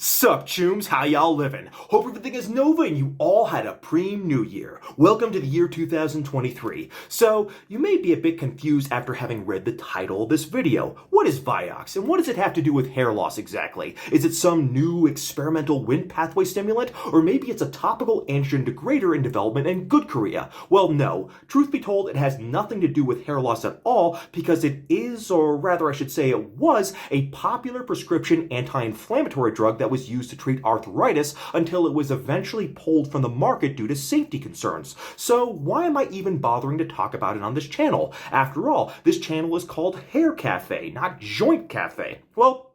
Sup, chooms, how y'all living? Hope everything is Nova and you all had a preem new year. Welcome to the year 2023. So, you may be a bit confused after having read the title of this video. What is Vioxx, and what does it have to do with hair loss exactly? Is it some new experimental Wnt pathway stimulant, or maybe it's a topical androgen degrader in development in good Korea? Well, no. Truth be told, it has nothing to do with hair loss at all, because it is, or rather I should say it was, a popular prescription anti-inflammatory drug that was used to treat arthritis until it was eventually pulled from the market due to safety concerns. So why am I even bothering to talk about it on this channel? After all, this channel is called Haircafe, not Joint Cafe. Well,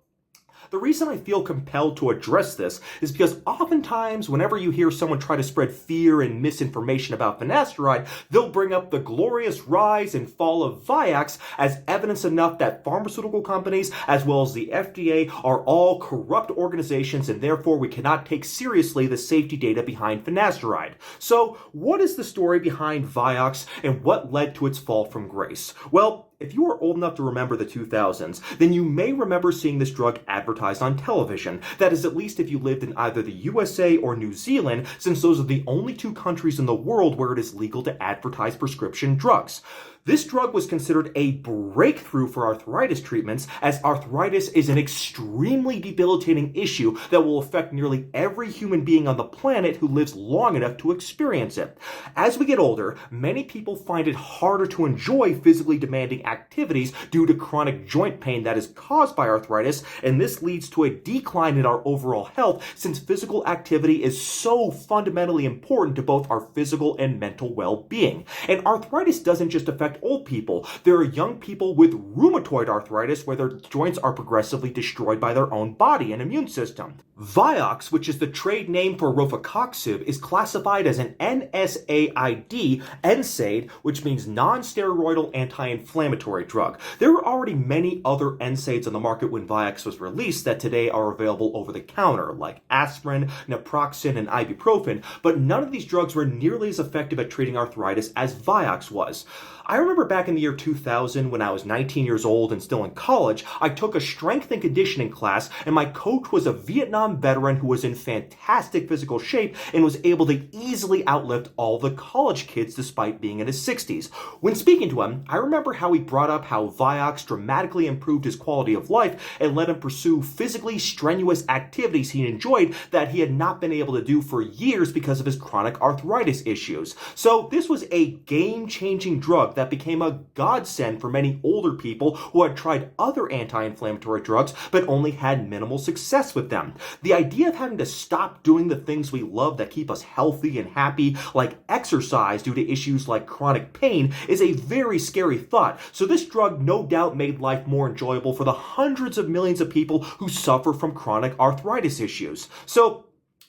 the reason I feel compelled to address this is because oftentimes whenever you hear someone try to spread fear and misinformation about finasteride, they'll bring up the glorious rise and fall of Vioxx as evidence enough that pharmaceutical companies as well as the FDA are all corrupt organizations and therefore we cannot take seriously the safety data behind finasteride. So what is the story behind Vioxx and what led to its fall from grace? Well, if you are old enough to remember the 2000s, then you may remember seeing this drug advertised on television. That is, at least if you lived in either the USA or New Zealand, since those are the only two countries in the world where it is legal to advertise prescription drugs. This drug was considered a breakthrough for arthritis treatments, as arthritis is an extremely debilitating issue that will affect nearly every human being on the planet who lives long enough to experience it. As we get older, many people find it harder to enjoy physically demanding activities due to chronic joint pain that is caused by arthritis, and this leads to a decline in our overall health since physical activity is so fundamentally important to both our physical and mental well-being. And arthritis doesn't just affect old people. There are young people with rheumatoid arthritis where their joints are progressively destroyed by their own body and immune system. Vioxx, which is the trade name for Rofecoxib, is classified as an NSAID, NSAID, which means non-steroidal anti-inflammatory drug. There were already many other NSAIDs on the market when Vioxx was released that today are available over the counter, like aspirin, naproxen, and ibuprofen, but none of these drugs were nearly as effective at treating arthritis as Vioxx was. I remember back in the year 2000 when I was 19 years old and still in college, I took a strength and conditioning class and my coach was a Vietnam veteran who was in fantastic physical shape and was able to easily outlift all the college kids despite being in his 60s. When speaking to him, I remember how he brought up how Vioxx dramatically improved his quality of life and let him pursue physically strenuous activities he enjoyed that he had not been able to do for years because of his chronic arthritis issues. So this was a game-changing drug that became a godsend for many older people who had tried other anti-inflammatory drugs but only had minimal success with them. The idea of having to stop doing the things we love that keep us healthy and happy, like exercise due to issues like chronic pain, is a very scary thought. So this drug no doubt made life more enjoyable for the hundreds of millions of people who suffer from chronic arthritis issues. So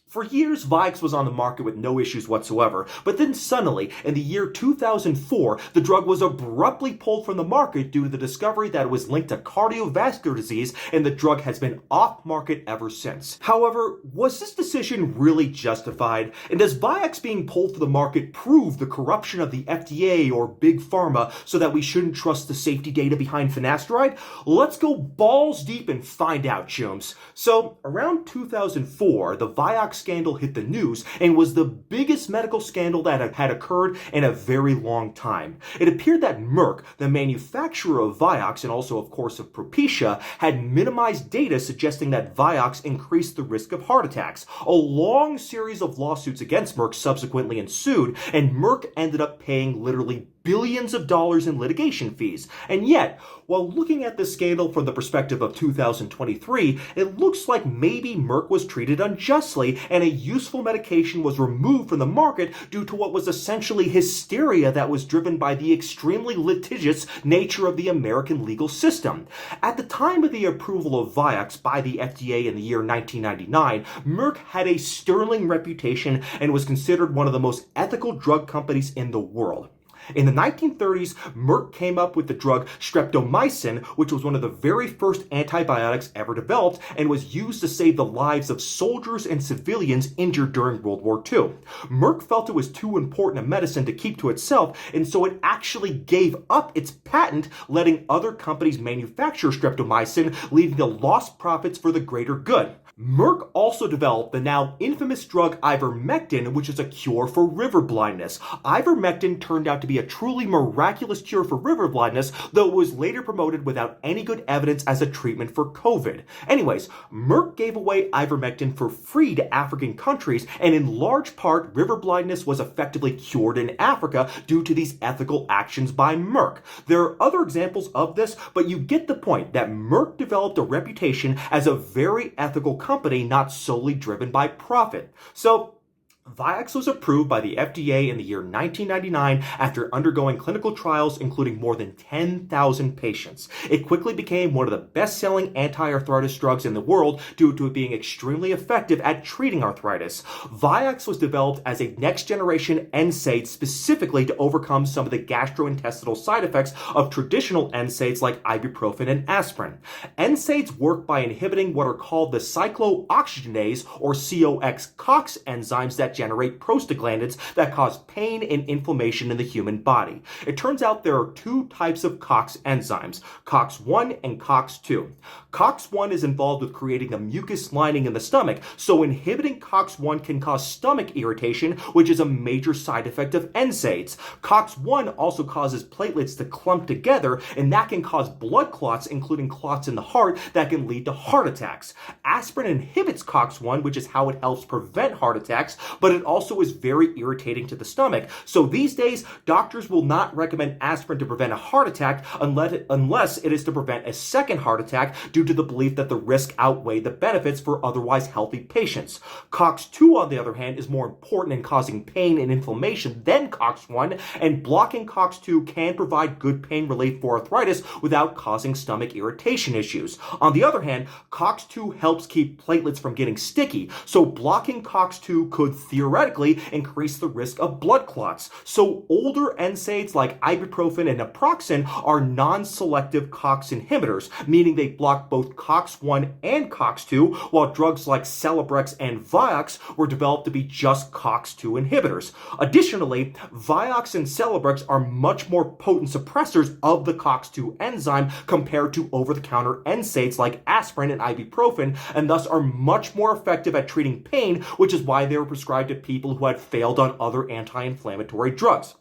for years, Vioxx was on the market with no issues whatsoever, but then suddenly, in the year 2004, the drug was abruptly pulled from the market due to the discovery that it was linked to cardiovascular disease, and the drug has been off-market ever since. However, was this decision really justified? And does Vioxx being pulled from the market prove the corruption of the FDA or Big Pharma so that we shouldn't trust the safety data behind finasteride? Let's go balls deep and find out, chooms. So, around 2004, the Vioxx scandal hit the news and was the biggest medical scandal that had occurred in a very long time. It appeared that Merck, the manufacturer of Vioxx and also of course of Propecia, had minimized data suggesting that Vioxx increased the risk of heart attacks. A long series of lawsuits against Merck subsequently ensued, and Merck ended up paying literally billions of dollars in litigation fees. And yet, while looking at this scandal from the perspective of 2023, it looks like maybe Merck was treated unjustly and a useful medication was removed from the market due to what was essentially hysteria that was driven by the extremely litigious nature of the American legal system. At the time of the approval of Vioxx by the FDA in the year 1999, Merck had a sterling reputation and was considered one of the most ethical drug companies in the world. In the 1930s, Merck came up with the drug streptomycin, which was one of the very first antibiotics ever developed and was used to save the lives of soldiers and civilians injured during World War II. Merck felt it was too important a medicine to keep to itself, and so it actually gave up its patent, letting other companies manufacture streptomycin, leading to lost profits for the greater good. Merck also developed the now infamous drug ivermectin, which is a cure for river blindness. Ivermectin turned out to be a truly miraculous cure for river blindness, though it was later promoted without any good evidence as a treatment for COVID. Anyways, Merck gave away ivermectin for free to African countries, and in large part, river blindness was effectively cured in Africa due to these ethical actions by Merck. There are other examples of this, but you get the point that Merck developed a reputation as a very ethical company, not solely driven by profit. So, Vioxx was approved by the FDA in the year 1999 after undergoing clinical trials including more than 10,000 patients. It quickly became one of the best-selling anti-arthritis drugs in the world due to it being extremely effective at treating arthritis. Vioxx was developed as a next-generation NSAID specifically to overcome some of the gastrointestinal side effects of traditional NSAIDs like ibuprofen and aspirin. NSAIDs work by inhibiting what are called the cyclooxygenase or COX enzymes that generate prostaglandins that cause pain and inflammation in the human body. It turns out there are two types of COX enzymes, COX-1 and COX-2. COX-1 is involved with creating a mucus lining in the stomach, so inhibiting COX-1 can cause stomach irritation, which is a major side effect of NSAIDs. COX-1 also causes platelets to clump together, and that can cause blood clots, including clots in the heart, that can lead to heart attacks. Aspirin inhibits COX-1, which is how it helps prevent heart attacks, but it also is very irritating to the stomach. So these days, doctors will not recommend aspirin to prevent a heart attack unless it is to prevent a second heart attack due to the belief that the risk outweigh the benefits for otherwise healthy patients. COX-2, on the other hand, is more important in causing pain and inflammation than COX-1, and blocking COX-2 can provide good pain relief for arthritis without causing stomach irritation issues. On the other hand, COX-2 helps keep platelets from getting sticky, so blocking COX-2 could theoretically increase the risk of blood clots. So older NSAIDs like ibuprofen and naproxen are non-selective COX inhibitors, meaning they block both COX-1 and COX-2, while drugs like Celebrex and Vioxx were developed to be just COX-2 inhibitors. Additionally, Vioxx and Celebrex are much more potent suppressors of the COX-2 enzyme compared to over-the-counter NSAIDs like aspirin and ibuprofen, and thus are much more effective at treating pain, which is why they were prescribed to people who had failed on other anti-inflammatory drugs.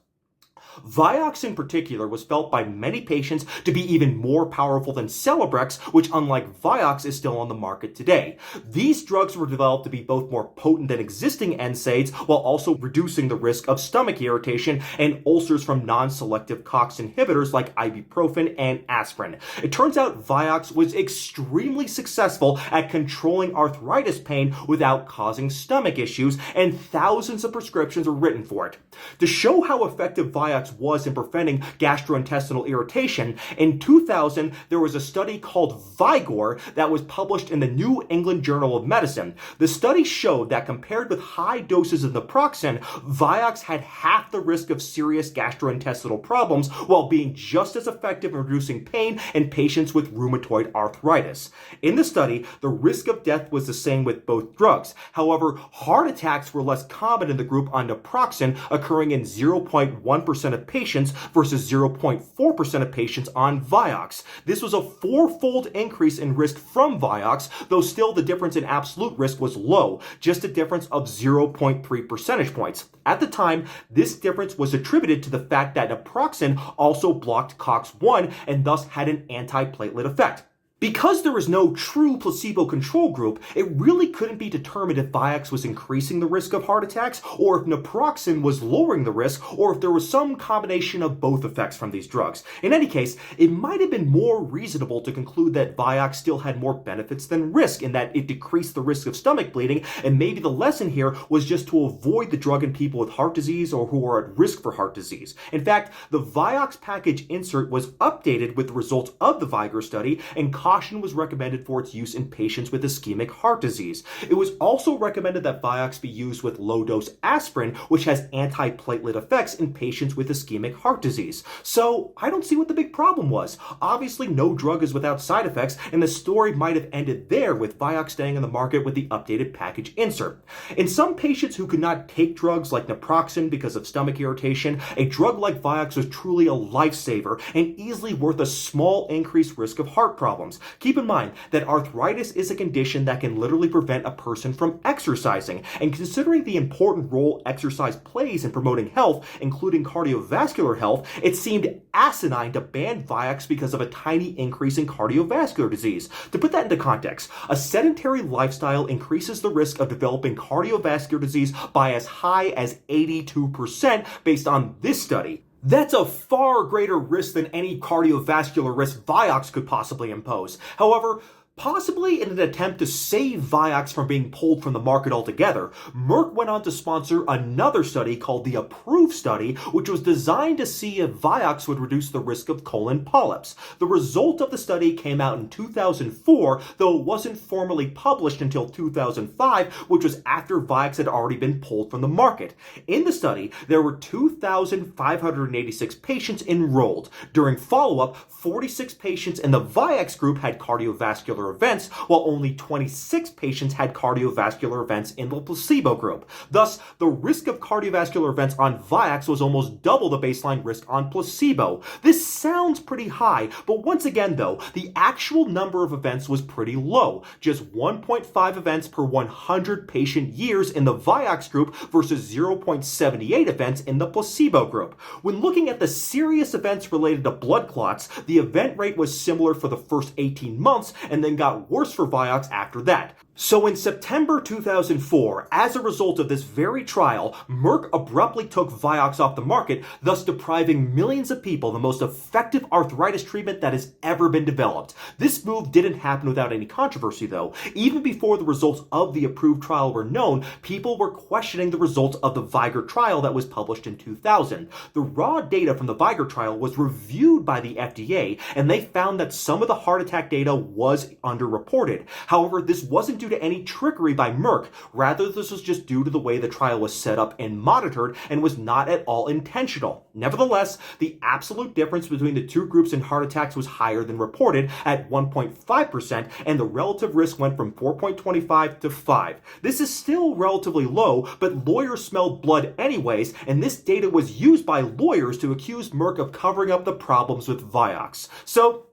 Vioxx in particular was felt by many patients to be even more powerful than Celebrex, which unlike Vioxx is still on the market today. These drugs were developed to be both more potent than existing NSAIDs while also reducing the risk of stomach irritation and ulcers from non-selective COX inhibitors like ibuprofen and aspirin. It turns out Vioxx was extremely successful at controlling arthritis pain without causing stomach issues, and thousands of prescriptions were written for it. To show how effective Vioxx was in preventing gastrointestinal irritation, in 2000 there was a study called VIGOR that was published in the New England Journal of Medicine. The study showed that compared with high doses of naproxen, Vioxx had half the risk of serious gastrointestinal problems while being just as effective in reducing pain in patients with rheumatoid arthritis. In the study, the risk of death was the same with both drugs. However, heart attacks were less common in the group on naproxen, occurring in 0.1% of patients versus 0.4% of patients on Vioxx. This was a fourfold increase in risk from Vioxx, though still the difference in absolute risk was low, just a difference of 0.3 percentage points. At the time, this difference was attributed to the fact that naproxen also blocked COX-1 and thus had an antiplatelet effect. Because there was no true placebo control group, it really couldn't be determined if Vioxx was increasing the risk of heart attacks, or if naproxen was lowering the risk, or if there was some combination of both effects from these drugs. In any case, it might have been more reasonable to conclude that Vioxx still had more benefits than risk, in that it decreased the risk of stomach bleeding, and maybe the lesson here was just to avoid the drug in people with heart disease or who are at risk for heart disease. In fact, the Vioxx package insert was updated with the results of the VIGOR study, and caution was recommended for its use in patients with ischemic heart disease. It was also recommended that Vioxx be used with low-dose aspirin, which has antiplatelet effects in patients with ischemic heart disease. So I don't see what the big problem was. Obviously, no drug is without side effects, and the story might have ended there with Vioxx staying on the market with the updated package insert. In some patients who could not take drugs like naproxen because of stomach irritation, a drug like Vioxx was truly a lifesaver and easily worth a small increased risk of heart problems. symptoms. Keep in mind that arthritis is a condition that can literally prevent a person from exercising, and considering the important role exercise plays in promoting health, including cardiovascular health, it seemed asinine to ban Vioxx because of a tiny increase in cardiovascular disease. To put that into context, a sedentary lifestyle increases the risk of developing cardiovascular disease by as high as 82% based on this study. That's a far greater risk than any cardiovascular risk Vioxx could possibly impose. However, possibly in an attempt to save Vioxx from being pulled from the market altogether, Merck went on to sponsor another study called the APPROVE study, which was designed to see if Vioxx would reduce the risk of colon polyps. The result of the study came out in 2004, though it wasn't formally published until 2005, which was after Vioxx had already been pulled from the market. In the study, there were 2,586 patients enrolled. During follow-up, 46 patients in the Vioxx group had cardiovascular events, while only 26 patients had cardiovascular events in the placebo group. Thus, the risk of cardiovascular events on Vioxx was almost double the baseline risk on placebo. This sounds pretty high, but once again though, the actual number of events was pretty low, just 1.5 events per 100 patient years in the Vioxx group versus 0.78 events in the placebo group. When looking at the serious events related to blood clots, the event rate was similar for the first 18 months and then got worse for Vioxx after that. So in September 2004, as a result of this very trial, Merck abruptly took Vioxx off the market, thus depriving millions of people the most effective arthritis treatment that has ever been developed. This move didn't happen without any controversy though. Even before the results of the APPROVE trial were known, people were questioning the results of the VIGOR trial that was published in 2000. The raw data from the VIGOR trial was reviewed by the FDA, and they found that some of the heart attack data was underreported. However, this wasn't due to any trickery by Merck. Rather, this was just due to the way the trial was set up and monitored and was not at all intentional. Nevertheless, the absolute difference between the two groups in heart attacks was higher than reported at 1.5%, and the relative risk went from 4.25 to 5. This is still relatively low, but lawyers smelled blood anyways, and this data was used by lawyers to accuse Merck of covering up the problems with Vioxx. So,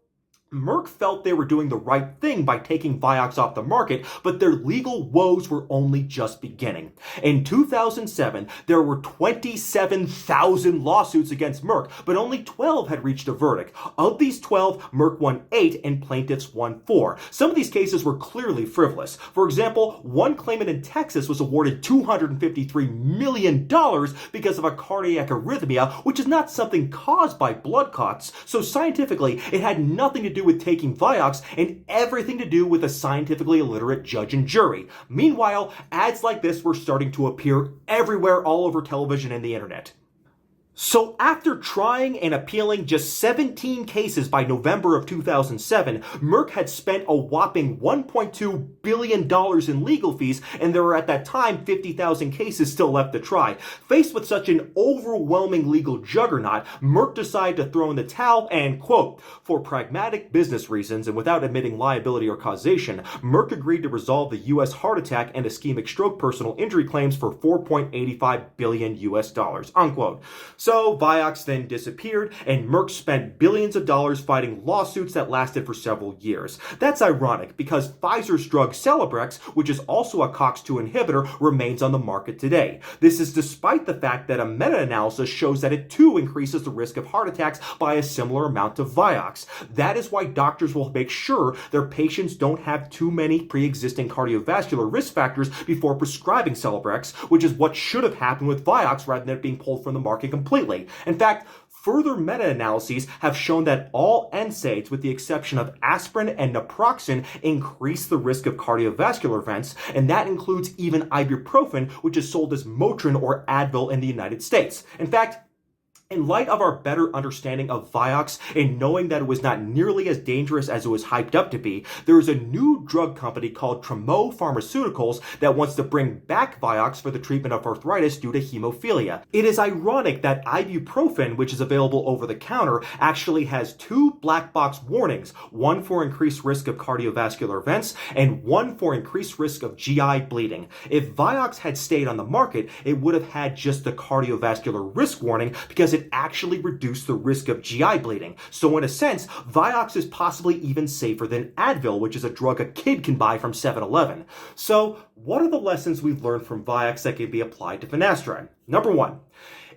Merck felt they were doing the right thing by taking Vioxx off the market, but their legal woes were only just beginning. In 2007, there were 27,000 lawsuits against Merck, but only 12 had reached a verdict. Of these 12, Merck won 8 and plaintiffs won 4. Some of these cases were clearly frivolous. For example, one claimant in Texas was awarded $253 million because of a cardiac arrhythmia, which is not something caused by blood clots, so scientifically, it had nothing to do with taking Vioxx and everything to do with a scientifically illiterate judge and jury. Meanwhile, ads like this were starting to appear everywhere all over television and the internet. So after trying and appealing just 17 cases by November of 2007, Merck had spent a whopping $1.2 billion in legal fees, and there were at that time 50,000 cases still left to try. Faced with such an overwhelming legal juggernaut, Merck decided to throw in the towel and, quote, for pragmatic business reasons and without admitting liability or causation, Merck agreed to resolve the U.S. heart attack and ischemic stroke personal injury claims for $4.85 billion US dollars, unquote. So Vioxx then disappeared, and Merck spent billions of dollars fighting lawsuits that lasted for several years. That's ironic because Pfizer's drug Celebrex, which is also a COX-2 inhibitor, remains on the market today. This is despite the fact that a meta-analysis shows that it too increases the risk of heart attacks by a similar amount to Vioxx. That is why doctors will make sure their patients don't have too many pre-existing cardiovascular risk factors before prescribing Celebrex, which is what should have happened with Vioxx rather than it being pulled from the market completely. In fact, further meta-analyses have shown that all NSAIDs, with the exception of aspirin and naproxen, increase the risk of cardiovascular events, and that includes even ibuprofen, which is sold as Motrin or Advil in the United States. In fact, in light of our better understanding of Vioxx and knowing that it was not nearly as dangerous as it was hyped up to be, there is a new drug company called Tremo Pharmaceuticals that wants to bring back Vioxx for the treatment of arthritis due to hemophilia. It is ironic that ibuprofen, which is available over the counter, actually has 2 black box warnings, one for increased risk of cardiovascular events and one for increased risk of GI bleeding. If Vioxx had stayed on the market, it would have had just the cardiovascular risk warning because because it actually reduced the risk of GI bleeding. So in a sense, Vioxx is possibly even safer than Advil, which is a drug a kid can buy from 7-Eleven. So what are the lessons we've learned from Vioxx that can be applied to finasteride? Number one,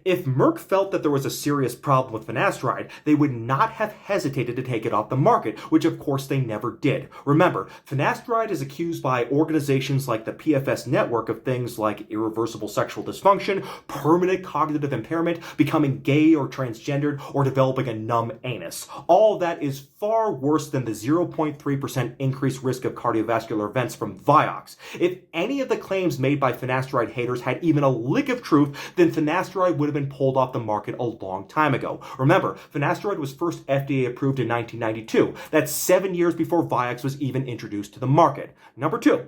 if Merck felt that there was a serious problem with finasteride, they would not have hesitated to take it off the market, which of course they never did. Remember, finasteride is accused by organizations like the PFS network of things like irreversible sexual dysfunction, permanent cognitive impairment, becoming gay or transgendered, or developing a numb anus. All that is far worse than the 0.3% increased risk of cardiovascular events from Vioxx. If any of the claims made by finasteride haters had even a lick of truth, then finasteride would have been pulled off the market a long time ago. Remember, finasteride was first FDA approved in 1992. That's 7 years before Vioxx was even introduced to the market. Number two,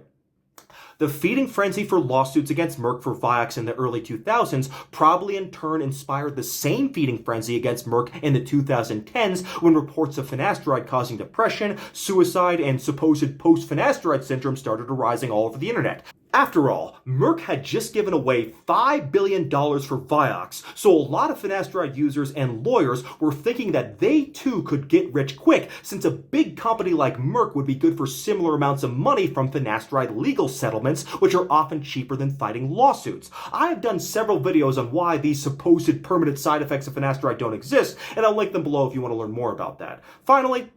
the feeding frenzy for lawsuits against Merck for Vioxx in the early 2000s probably in turn inspired the same feeding frenzy against Merck in the 2010s when reports of finasteride causing depression, suicide, and supposed post-finasteride syndrome started arising all over the internet. After all, Merck had just given away $5 billion for Vioxx, so a lot of finasteride users and lawyers were thinking that they too could get rich quick, since a big company like Merck would be good for similar amounts of money from finasteride legal settlements, which are often cheaper than fighting lawsuits. I have done several videos on why these supposed permanent side effects of finasteride don't exist, and I'll link them below if you want to learn more about that. Finally,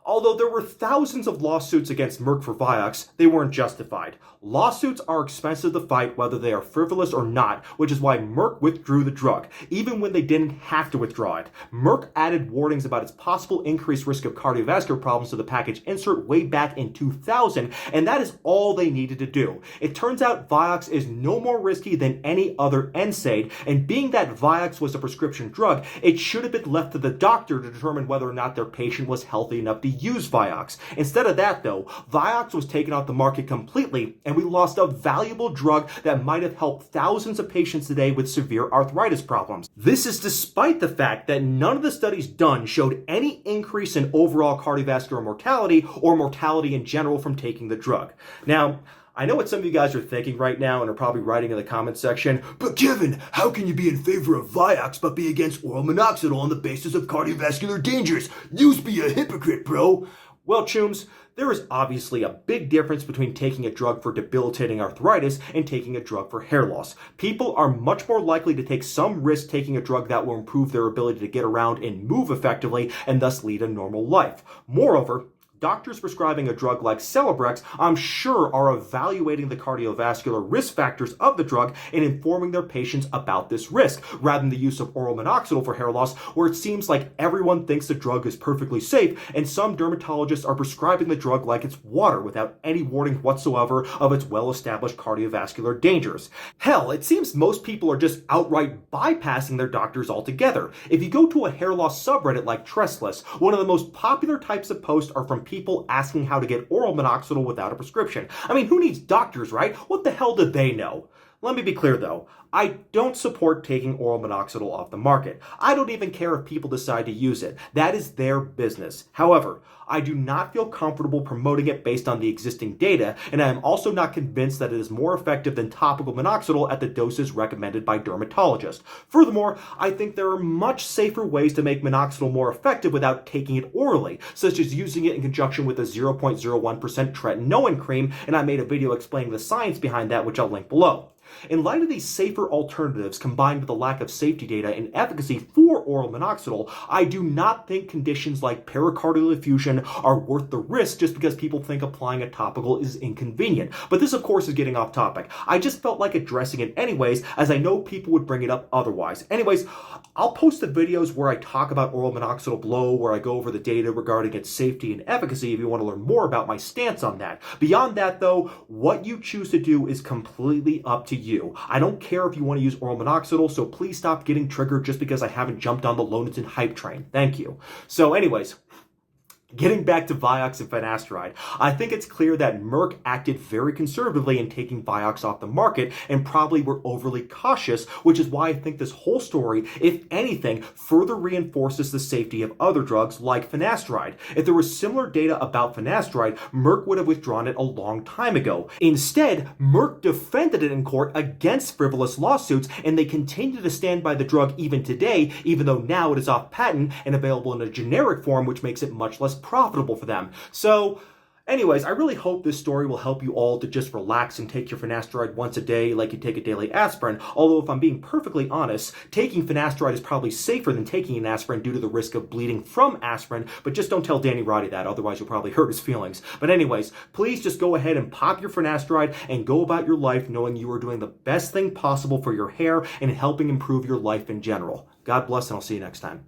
although there were thousands of lawsuits against Merck for Vioxx, they weren't justified. Lawsuits are expensive to fight whether they are frivolous or not, which is why Merck withdrew the drug, even when they didn't have to withdraw it. Merck added warnings about its possible increased risk of cardiovascular problems to the package insert way back in 2000, and that is all they needed to do. It turns out Vioxx is no more risky than any other NSAID, and being that Vioxx was a prescription drug, it should have been left to the doctor to determine whether or not their patient was healthy enough to use Vioxx. Instead of that, though, Vioxx was taken off the market completely, and we lost a valuable drug that might have helped thousands of patients today with severe arthritis problems. This is despite the fact that none of the studies done showed any increase in overall cardiovascular mortality or mortality in general from taking the drug. Now, I know what some of you guys are thinking right now and are probably writing in the comments section, but Kevin, how can you be in favor of Vioxx but be against oral minoxidil on the basis of cardiovascular dangers? You'd be a hypocrite, bro. Well, chooms, there is obviously a big difference between taking a drug for debilitating arthritis and taking a drug for hair loss. People are much more likely to take some risk taking a drug that will improve their ability to get around and move effectively and thus lead a normal life. Moreover, doctors prescribing a drug like Celebrex, I'm sure, are evaluating the cardiovascular risk factors of the drug and informing their patients about this risk, rather than the use of oral minoxidil for hair loss, where it seems like everyone thinks the drug is perfectly safe, and some dermatologists are prescribing the drug like it's water without any warning whatsoever of its well-established cardiovascular dangers. Hell, it seems most people are just outright bypassing their doctors altogether. If you go to a hair loss subreddit like Trestless, one of the most popular types of posts are from people asking how to get oral minoxidil without a prescription. I mean, who needs doctors, right? What the hell do they know? Let me be clear though, I don't support taking oral minoxidil off the market. I don't even care if people decide to use it. That is their business. However, I do not feel comfortable promoting it based on the existing data, and I am also not convinced that it is more effective than topical minoxidil at the doses recommended by dermatologists. Furthermore, I think there are much safer ways to make minoxidil more effective without taking it orally, such as using it in conjunction with a 0.01% tretinoin cream, and I made a video explaining the science behind that, which I'll link below. In light of these safer alternatives combined with the lack of safety data and efficacy for oral minoxidil, I do not think conditions like pericardial effusion are worth the risk just because people think applying a topical is inconvenient. But this, of course, is getting off topic. I just felt like addressing it anyways, as I know people would bring it up otherwise. Anyways, I'll post the videos where I talk about oral minoxidil below, where I go over the data regarding its safety and efficacy if you want to learn more about my stance on that. Beyond that, though, what you choose to do is completely up to you. I don't care if you want to use oral minoxidil, so please stop getting triggered just because I haven't jumped on the Lonatin hype train. Thank you. So anyways, Getting back to Vioxx and finasteride, I think it's clear that Merck acted very conservatively in taking Vioxx off the market and probably were overly cautious, which is why I think this whole story, if anything, further reinforces the safety of other drugs like finasteride. If there was similar data about finasteride, Merck would have withdrawn it a long time ago. Instead, Merck defended it in court against frivolous lawsuits, and they continue to stand by the drug even today, even though now it is off patent and available in a generic form, which makes it much less profitable for them. So anyways, I really hope this story will help you all to just relax and take your finasteride once a day like you take a daily aspirin, although if I'm being perfectly honest, taking finasteride is probably safer than taking an aspirin due to the risk of bleeding from aspirin, but just don't tell Danny Roddy that, otherwise you'll probably hurt his feelings. But anyways, please just go ahead and pop your finasteride and go about your life knowing you are doing the best thing possible for your hair and helping improve your life in general. God bless, and I'll see you next time.